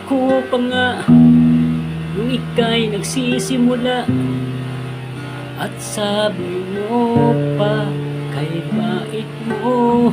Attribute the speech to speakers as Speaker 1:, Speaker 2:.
Speaker 1: Ako pa nga nung ika'y nagsisimula, at sabi mo pa kay bait mo